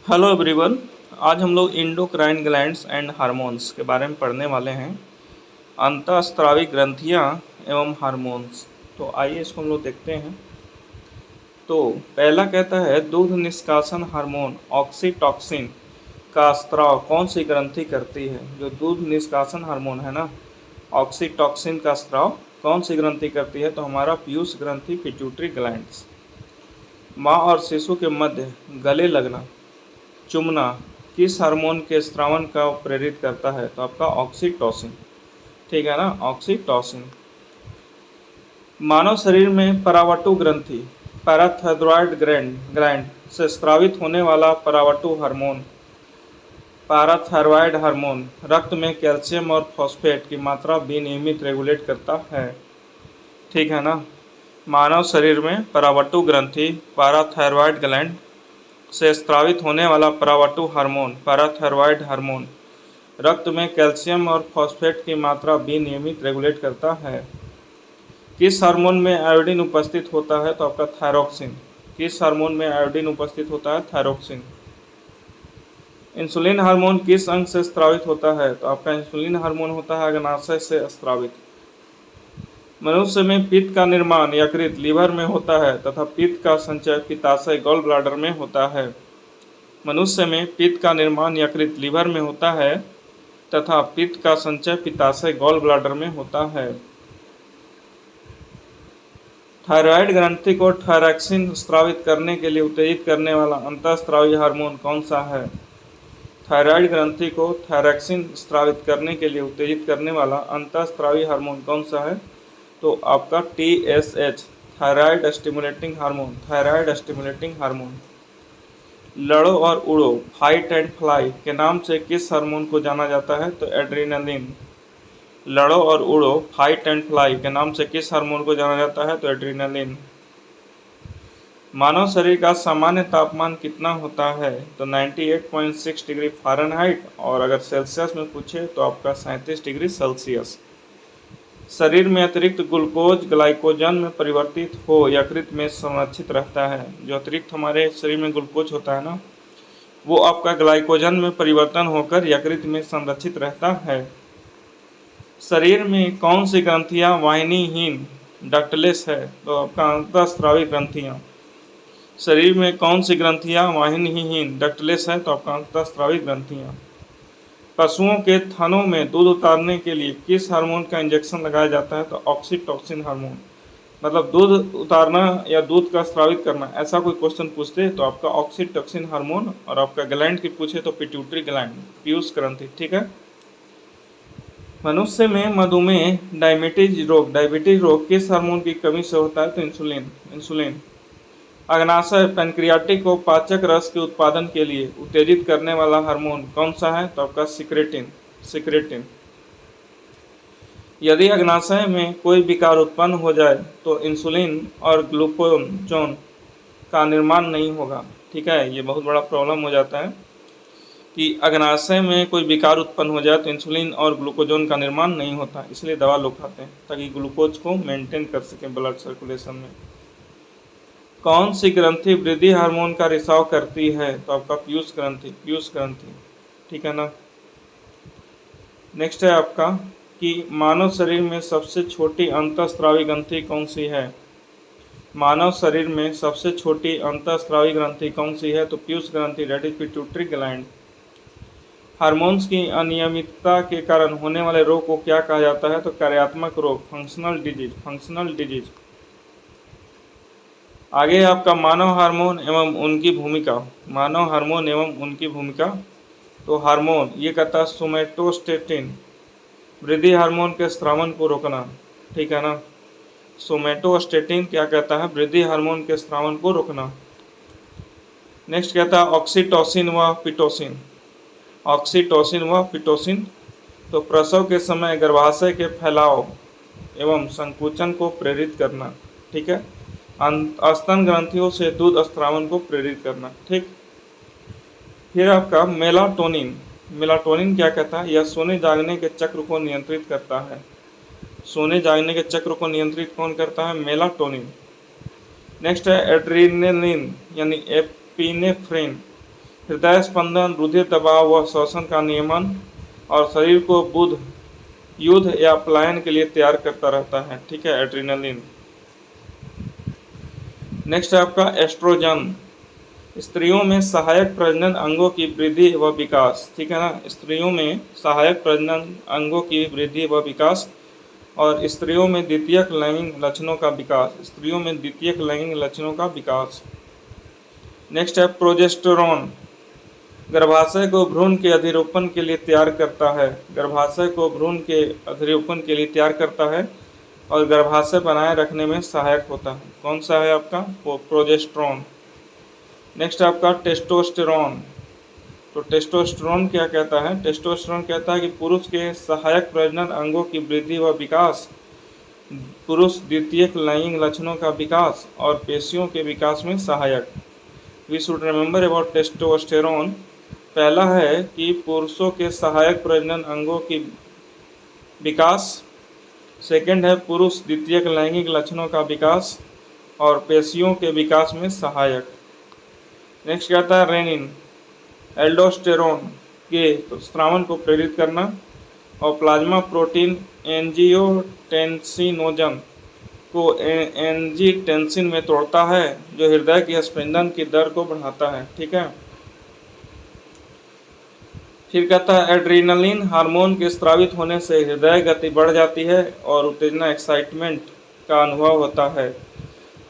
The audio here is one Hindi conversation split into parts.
Hello everyone. आज हम लोग इंडोक्राइन ग्लैंड्स एंड हार्मोन्स के बारे में पढ़ने वाले हैं। अंतःस्रावी ग्रंथियां एवं हार्मोन्स। तो आइए इसको हम लोग देखते हैं। तो पहला कहता है दूध निष्कासन हार्मोन ऑक्सीटॉक्सिन का स्राव कौन सी ग्रंथि करती है। जो दूध निष्कासन हार्मोन है ना, ऑक्सीटॉक्सिन का स्राव कौन सी ग्रंथि करती है, तो हमारा पीयूष ग्रंथि पिट्यूटरी ग्लैंड्स। माँ और शिशु के मध्य गले लगना, चुमना किस हार्मोन के स्रावन का प्रेरित करता है, तो आपका ऑक्सीटोसिन। ठीक है ना, ऑक्सीटोसिन। मानव शरीर में परावटु ग्रंथि पैराथायरॉयड ग्लैंड से स्रावित होने वाला परावटु हार्मोन पैराथायरॉयड हार्मोन रक्त में कैल्शियम और फॉस्फेट की मात्रा विनियमित रेगुलेट करता है। ठीक है ना, मानव शरीर में परावटु ग्रंथि पैराथायरॉयड ग्लैंड से स्रावित होने वाला परावटु हार्मोन पैराथायरॉयड हार्मोन रक्त में कैल्शियम और फॉस्फेट की मात्रा विनियमित रेगुलेट करता है। किस हार्मोन में आयोडीन उपस्थित होता है, तो आपका थायरोक्सिन। किस हार्मोन में आयोडीन उपस्थित होता है, थायरोक्सिन। इंसुलिन हार्मोन किस अंग से स्रावित होता है, तो आपका इंसुलिन हार्मोन होता है अग्नाशय से स्रावित। मनुष्य में पित्त का निर्माण यकृत लीवर में होता है तथा पित्त का संचय पित्ताशय गॉल ब्लैडर में होता है। मनुष्य में पित्त का निर्माण यकृत लीवर में होता है तथा पित्त का संचय पित्ताशय गॉल ब्लैडर में होता है। थायराइड ग्रंथि को थायरॉक्सिन स्रावित करने के लिए उत्तेजित करने वाला अंतःस्रावी हार्मोन कौन सा है। थायराइड ग्रंथि को थायरॉक्सिन स्रावित करने के लिए उत्तेजित करने वाला अंतःस्रावी हार्मोन कौन सा है, तो आपका TSH thyroid stimulating hormone, thyroid stimulating hormone. लड़ो और उड़ो फाइट एंड फ्लाई के नाम से किस हार्मोन को जाना जाता है, तो एड्रेनालिन। लड़ो और उड़ो फाइट एंड फ्लाई के नाम से किस हार्मोन को जाना जाता है, तो एड्रेनालिन। मानव शरीर का सामान्य तापमान कितना होता है, तो 98.6 डिग्री फ़ारेनहाइट, और अगर सेल्सियस में पूछे तो आपका 37 डिग्री सेल्सियस। शरीर में अतिरिक्त ग्लूकोज ग्लाइकोजन में परिवर्तित हो यकृत में संरक्षित रहता है। जो अतिरिक्त हमारे शरीर में ग्लूकोज होता है ना, वो आपका ग्लाइकोजन में परिवर्तन होकर यकृत में संरक्षित रहता है। शरीर में कौन सी ग्रंथियां वाहिनीहीन डक्टलेस है, तो आपका अंतःस्रावी ग्रंथियां। शरीर में कौन सी ग्रंथियां वाहिनीहीन डक्टलेस है, तो आपका अंतःस्रावी ग्रंथियां। पशुओं के थनों में दूध उतारने के लिए किस हार्मोन का इंजेक्शन लगाया जाता है, तो ऑक्सीटॉक्सिन हार्मोन। मतलब दूध उतारना या दूध का स्रावित करना, ऐसा कोई क्वेश्चन पूछते हैं तो आपका ऑक्सीटॉक्सिन हार्मोन, और आपका ग्लैंड की पूछे तो पिट्यूटरी ग्लैंड, पीयूष ग्रंथि। ठीक है। मनुष्य में मधुमेह डायबिटीज रोग किस हार्मोन की कमी से होता है, तो इंसुलिन। अग्नाशय पैनक्रियाटिक को पाचक रस के उत्पादन के लिए उत्तेजित करने वाला हार्मोन कौन सा है, तो आपका सिक्रेटिन। यदि अग्नाशय में कोई विकार उत्पन्न हो जाए तो इंसुलिन और ग्लूकोजोन का निर्माण नहीं होगा। ठीक है, ये बहुत बड़ा प्रॉब्लम हो जाता है कि अग्नाशय में कोई विकार उत्पन्न हो जाए तो इंसुलिन और ग्लूकोजोन का निर्माण नहीं होता, इसलिए दवा लोग खाते हैं ताकि ग्लूकोज को मेंटेन कर सकें ब्लड सर्कुलेशन में। कौन सी ग्रंथि वृद्धि हार्मोन का रिसाव करती है, तो आपका पीयूष ग्रंथि। ठीक है ना। नेक्स्ट है आपका कि मानव शरीर में सबसे छोटी अंतःस्रावी ग्रंथि कौन सी है। मानव शरीर में सबसे छोटी अंतःस्रावी ग्रंथि कौन सी है, तो पीयूष ग्रंथि, that is pituitary gland. Hormones की अनियमितता के कारण होने वाले रोग को क्या कहा जाता है, तो कार्यात्मक रोग, फंक्शनल डिजीज। आगे आपका मानव हार्मोन एवं उनकी भूमिका, मानव हार्मोन एवं उनकी भूमिका। तो हार्मोन ये कहता है सोमैटोस्टेटिन, वृद्धि हार्मोन के स्रावन को रोकना। ठीक है ना, सोमैटोस्टेटिन क्या कहता है, वृद्धि हार्मोन के स्रावन को रोकना। नेक्स्ट कहता है ऑक्सीटोसिन व पिटोसिन। ऑक्सीटोसिन व पिटोसिन तो प्रसव के समय गर्भाशय के फैलाव एवं संकुचन को प्रेरित करना। ठीक है, स्तन ग्रंथियों से दूध स्रावन को प्रेरित करना। ठीक। फिर आपका मेलाटोनिन क्या कहता है, यह सोने जागने के चक्र को नियंत्रित करता है। सोने जागने के चक्र को नियंत्रित कौन करता है, मेलाटोनिन। नेक्स्ट है एड्रेनलिन यानी एपिनेफ्रिन, हृदय स्पंदन, रुधिर दबाव व श्वसन का नियमन, और शरीर को युद्ध या पलायन के लिए तैयार करता रहता है। ठीक है, एड्रेनलिन। नेक्स्ट है आपका एस्ट्रोजन, स्त्रियों में सहायक प्रजनन अंगों की वृद्धि व विकास। ठीक है ना, स्त्रियों में सहायक प्रजनन अंगों की वृद्धि व विकास, और स्त्रियों में द्वितीयक लैंगिक लक्षणों का विकास, स्त्रियों में द्वितीयक लैंगिक लक्षणों का विकास। नेक्स्ट है प्रोजेस्टेरोन, गर्भाशय को भ्रूण के अधिरोपण के लिए तैयार करता है, गर्भाशय को भ्रूण के अधिरोपण के लिए तैयार करता है और गर्भाशय बनाए रखने में सहायक होता है। कौन सा है आपका? प्रोजेस्टेरोन। नेक्स्ट आपका टेस्टोस्टेरोन। तो टेस्टोस्टेरोन क्या कहता है? टेस्टोस्टेरोन कहता है कि पुरुष के सहायक प्रजनन अंगों की वृद्धि व विकास, पुरुष द्वितीयक लैंगिक लक्षणों का विकास और पेशियों के विकास में सहायक। We should remember about testosterone. पहला है कि पुरुषों के सहायक प्रजनन अंगों की विकास, सेकंड है पुरुष द्वितीयक लैंगिक लक्षणों का विकास और पेशियों के विकास में सहायक। नेक्स्ट कहता है रेनिन, एल्डोस्टेरोन के तो स्रावन को प्रेरित करना और प्लाज्मा प्रोटीन एंजियोटेंसिनोजन को एंजीटेंसिन में तोड़ता है जो हृदय की स्पंदन की दर को बढ़ाता है। ठीक है। फिर कहता है एड्रेनलिन हार्मोन के स्रावित होने से हृदय गति बढ़ जाती है और उत्तेजना एक्साइटमेंट का अनुभव होता है।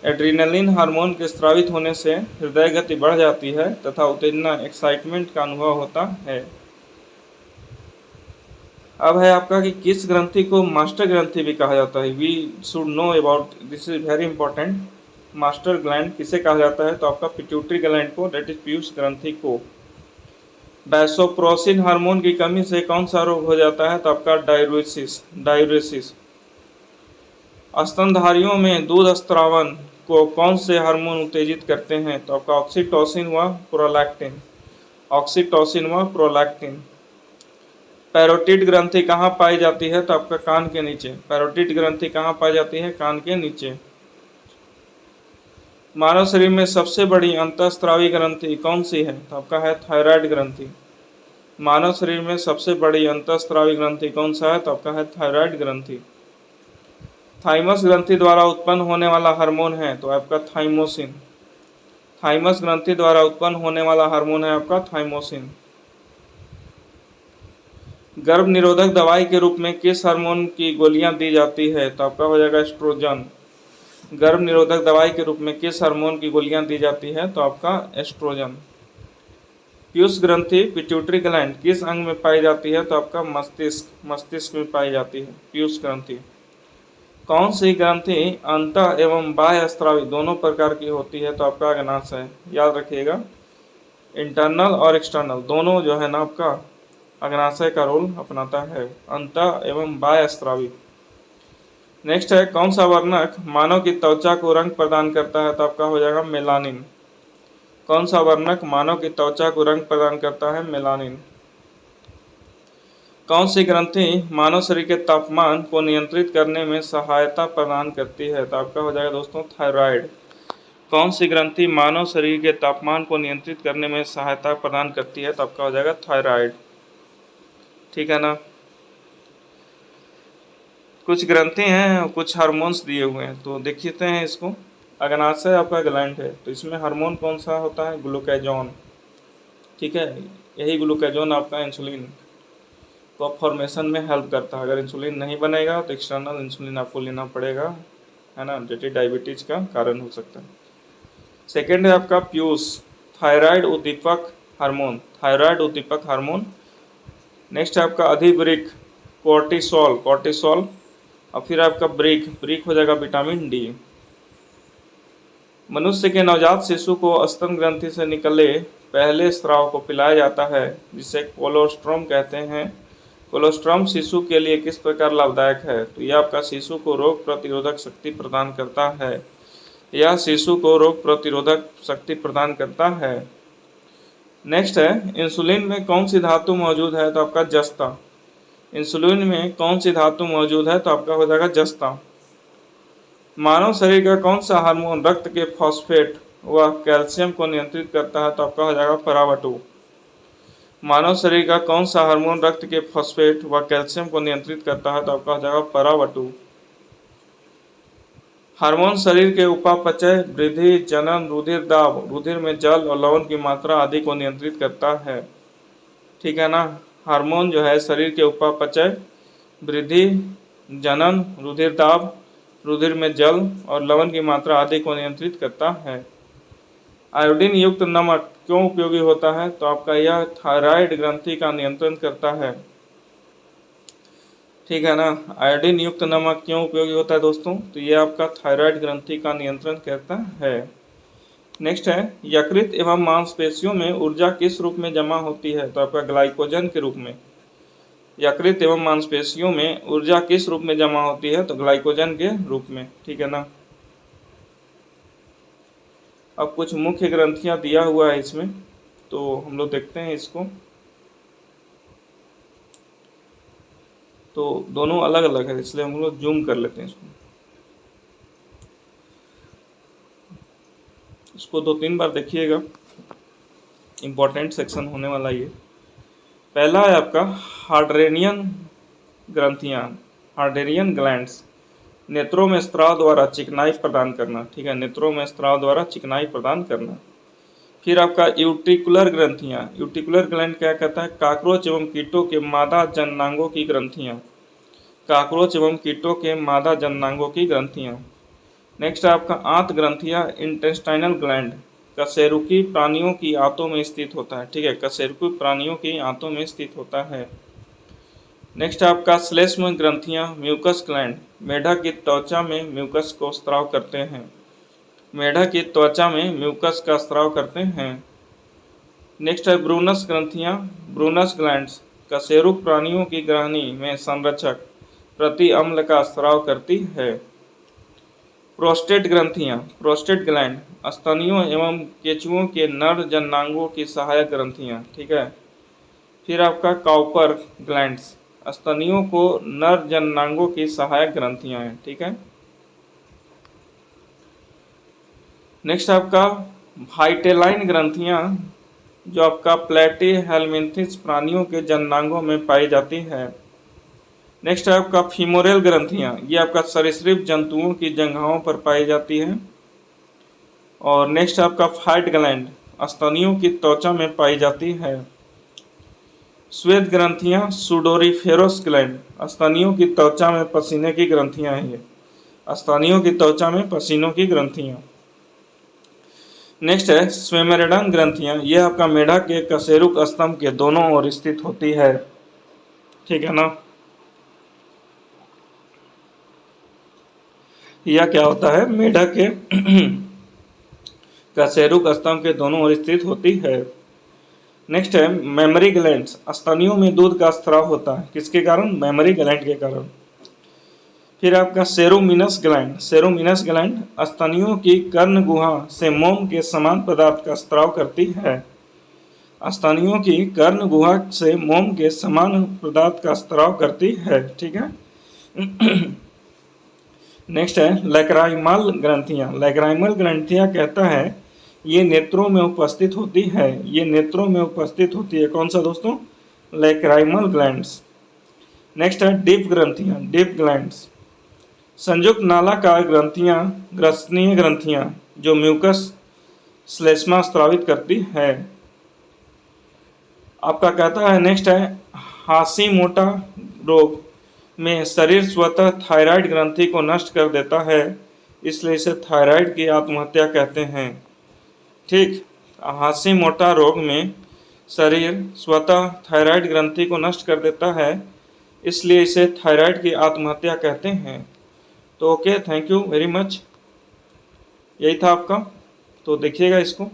एड्रेनलिन हार्मोन के स्रावित होने से हृदय गति बढ़ जाती है तथा उत्तेजना एक्साइटमेंट का अनुभव होता है। अब है आपका कि किस ग्रंथि को मास्टर ग्रंथि भी कहा जाता है। We should know about this, is very important. Master gland किसे कहा जाता है? तो आपका पिट्यूटरी ग्लैंड को, दैट इज पीयूष ग्रंथि को। वैसोप्रेसिन हार्मोन की कमी से कौन सा रोग हो जाता है? तो आपका डायूरेसिस। स्तनधारियों में दूध स्रावन को कौन से हार्मोन उत्तेजित करते हैं? तो आपका ऑक्सीटोसिन व प्रोलैक्टिन, ऑक्सीटोसिन व प्रोलैक्टिन। पैरोटिड ग्रंथि कहाँ पाई जाती है? तो आपका कान के नीचे। पैरोटिड ग्रंथि कहाँ पाई जाती है? कान के नीचे। मानव शरीर में सबसे बड़ी अंतःस्रावी ग्रंथि कौन सी है? तो आपका है थायराइड ग्रंथि। मानव शरीर में सबसे बड़ी अंतःस्रावी ग्रंथि कौन सा है? तो आपका है थायराइड ग्रंथि। थाइमस ग्रंथि द्वारा उत्पन्न होने वाला हार्मोन है तो आपका थाइमोसिन। थाइमस ग्रंथि द्वारा उत्पन्न होने वाला हार्मोन है आपका थाइमोसिन। गर्भ निरोधक दवाई के रूप में किस हार्मोन की गोलियां दी जाती है? तो आपका हो जाएगा एस्ट्रोजन। गर्भ निरोधक दवाई के रूप में किस हार्मोन की गोलियां दी जाती है? तो आपका एस्ट्रोजन। पीयूष ग्रंथि, पिट्यूटरी ग्लैंड किस अंग में पाई जाती है? तो आपका मस्तिष्क, मस्तिष्क में पाई जाती है पीयूष ग्रंथि। कौन सी ग्रंथि अंत एवं बाह्य स्रावी दोनों प्रकार की होती है? तो आपका अग्नाशय। याद रखिएगा, इंटरनल और एक्सटर्नल दोनों जो है ना आपका अग्नाशय का रोल अपनाता है, अंत एवं बाह्य स्रावी। नेक्स्ट है कौन सा वर्णक मानव की त्वचा को रंग प्रदान करता है? तो आपका हो जाएगा मेलानिन। कौन सा वर्णक मानव की त्वचा को रंग प्रदान करता है? मेलानिन। कौन सी ग्रंथि मानव शरीर के तापमान को नियंत्रित करने में सहायता प्रदान करती है? तो आपका हो जाएगा दोस्तों थायराइड। कौन सी ग्रंथि मानव शरीर के तापमान को नियंत्रित करने में सहायता प्रदान करती है? तो आपका हो जाएगा थायराइड। ठीक है ना। कुछ ग्रंथि हैं और कुछ हार्मोन्स दिए हुए हैं तो देखते हैं इसको। अग्नाशय आपका ग्लैंड है तो इसमें हार्मोन कौन सा होता है? ग्लूकागोन। ठीक है, यही ग्लूकागोन आपका इंसुलिन को फॉर्मेशन में हेल्प करता है। अगर इंसुलिन नहीं बनेगा तो एक्सटर्नल इंसुलिन आपको लेना पड़ेगा, है ना, जो डायबिटीज का कारण हो सकता है। सेकेंड है आपका पीयूष, थायराइड उद्दीपक हार्मोन, थायराइड उद्दीपक हार्मोन। नेक्स्ट है आपका अधिवृक्क, कोर्टिसोल, कोर्टिसोल। और फिर आपका ब्रेक, ब्रेक हो जाएगा विटामिन डी। मनुष्य के नवजात शिशु को स्तन ग्रंथि से निकले पहले स्राव को पिलाया जाता है जिसे कोलोस्ट्रम कहते हैं। कोलोस्ट्रम शिशु के लिए किस प्रकार लाभदायक है? तो यह आपका शिशु को रोग प्रतिरोधक शक्ति प्रदान करता है। यह शिशु को रोग प्रतिरोधक शक्ति प्रदान करता है। नेक्स्ट है इंसुलिन में कौन सी धातु मौजूद है? तो आपका जस्ता। इंसुलिन में कौन सी धातु मौजूद है? तो आपका हो जाएगा जस्ता। मानव शरीर का कौन सा हार्मोन रक्त के फॉस्फेट वह कैल्शियम को नियंत्रित करता है, तो आपका हो जाएगा परावटु। मानव शरीर का कौन सा हार्मोन रक्त के फॉस्फेट व कैल्शियम को नियंत्रित करता है, तो आपका हो जाएगा परावटु। हार्मोन शरीर के उपापचय, वृद्धि, जनन, रुधिर दाब, रुधिर में जल और लवण की मात्रा आदि को नियंत्रित करता है। ठीक है ना। हार्मोन जो है शरीर के उपापचय, वृद्धि, जनन, रुधिर दाब, रुधिर में जल और लवण की मात्रा आदि को नियंत्रित करता है। आयोडीन युक्त नमक क्यों उपयोगी होता है, तो आपका यह थायराइड ग्रंथि का नियंत्रण करता है। ठीक है ना। आयोडीन युक्त नमक क्यों उपयोगी होता है दोस्तों, तो ये आपका थायराइड ग्रंथि का नियंत्रण करता है। नेक्स्ट है, यकृत एवं मांसपेशियों में ऊर्जा किस रूप में जमा होती है, तो आपका ग्लाइकोजन के रूप में। यकृत एवं मांसपेशियों में ऊर्जा किस रूप में जमा होती है, तो ग्लाइकोजन के रूप में। ठीक है ना। अब कुछ मुख्य ग्रंथियां दिया हुआ है इसमें, तो हम लोग देखते हैं इसको। तो दोनों अलग अलग है, इसलिए हम लोग जूम कर लेते हैं इसको 2-3 बार देखिएगा, इंपॉर्टेंट सेक्शन होने वाला ये। पहला है आपका हार्डरेनियन ग्रंथियां, हार्डेरियन ग्लैंड्स, नेत्रों में स्त्राव द्वारा चिकनाई प्रदान करना। ठीक है, नेत्रों में स्त्राव द्वारा चिकनाई प्रदान करना। फिर आपका यूटिकुलर ग्रंथियां, यूटिकुलर ग्लैंड क्या कहता है, काकरोच एवं कीटों के मादा जननांगों की ग्रंथियां, काकरोच एवं कीटों के मादा जननांगों की ग्रंथियां। नेक्स्ट है आपका आंत ग्रंथियां, इंटेस्टाइनल ग्लैंड, कशेरुकी प्राणियों की आंतों में स्थित होता है। ठीक है, कशेरुकी प्राणियों की आंतों में स्थित होता है। नेक्स्ट है आपका श्लेष्म ग्रंथियां, म्यूकस ग्लैंड, मेढक की त्वचा में म्यूकस को स्त्राव करते हैं। मेढक की त्वचा में म्यूकस का स्त्राव करते हैं। नेक्स्ट है ब्रूनस ग्रंथियां, ब्रूनस ग्लैंड्स, कशेरुक प्राणियों की ग्रहणी में संरक्षक प्रति अम्ल का स्त्राव करती है। प्रोस्टेट ग्रंथियां, प्रोस्टेट ग्लैंड, स्तनियों एवं केंचुओं के नर जननांगों की सहायक ग्रंथियां। ठीक है। फिर आपका काउपर ग्लैंड्स, स्तनियों को नर जननांगों की सहायक ग्रंथियां हैं। ठीक है। नेक्स्ट आपका वाइटेलाइन ग्रंथियां, जो आपका प्लेटी हेलमिंथिस प्राणियों के जननांगों में पाई जाती है। नेक्स्ट है आपका फीमोरल ग्रंथियां, ये आपका सरीसृप जंतुओं की जंघाओं पर पाई जाती है। और नेक्स्ट आपका फाइट ग्लैंड, स्तनियों की त्वचा में पाई जाती है। श्वेत ग्रंथियां, सुडोरिफेरस ग्लैंड, स्तनियों की त्वचा में पसीने की ग्रंथियां हैं। ये स्तनियों की त्वचा में पसीनों की ग्रंथियां। नेक्स्ट है स्वेमेरेडन ग्रंथियां, यह आपका मेढक के कशेरुक स्तंभ के दोनों ओर स्थित होती है। ठीक है ना। यह क्या होता है, मेढक के कशेरुक स्तंभ के दोनों ओर स्थित होती है। नेक्स्ट है मेमरी ग्लैंड्स, स्तनियों में दूध का स्त्राव होता है, किसके कारण, मेमरी ग्लैंड के कारण। फिर आपका सेरोमिनस ग्लैंड, सेरोमिनस ग्लैंड स्तनियों की कर्ण गुहा से मोम के समान पदार्थ का स्त्राव करती है। स्तनियों की कर्ण गुहा से मोम के समान पदार्थ का स्त्राव करती है। ठीक है। नेक्स्ट है लैक्राइमल ग्रंथियां, लैक्राइमल ग्रंथियां कहता है ये नेत्रों में उपस्थित होती है, ये नेत्रों में उपस्थित होती है। कौन सा दोस्तों, लैक्राइमल ग्लैंड्स। नेक्स्ट है डीप ग्रंथियां, डीप ग्लैंड्स, संयुक्त नालाकार ग्रंथियां, ग्रसनीय ग्रंथियां, जो म्यूकस श्लेष्मा स्रावित करती है। आपका कहता है नेक्स्ट है हाशीमोटो रोग में शरीर स्वतः थायराइड ग्रंथि को नष्ट कर देता है, इसलिए इसे थायराइड की आत्महत्या कहते हैं। ठीक, हाशीमोटो रोग में शरीर स्वतः थायराइड ग्रंथि को नष्ट कर देता है, इसलिए इसे थायराइड की आत्महत्या कहते हैं। तो okay, thank you very much, यही था आपका। तो देखिएगा इसको।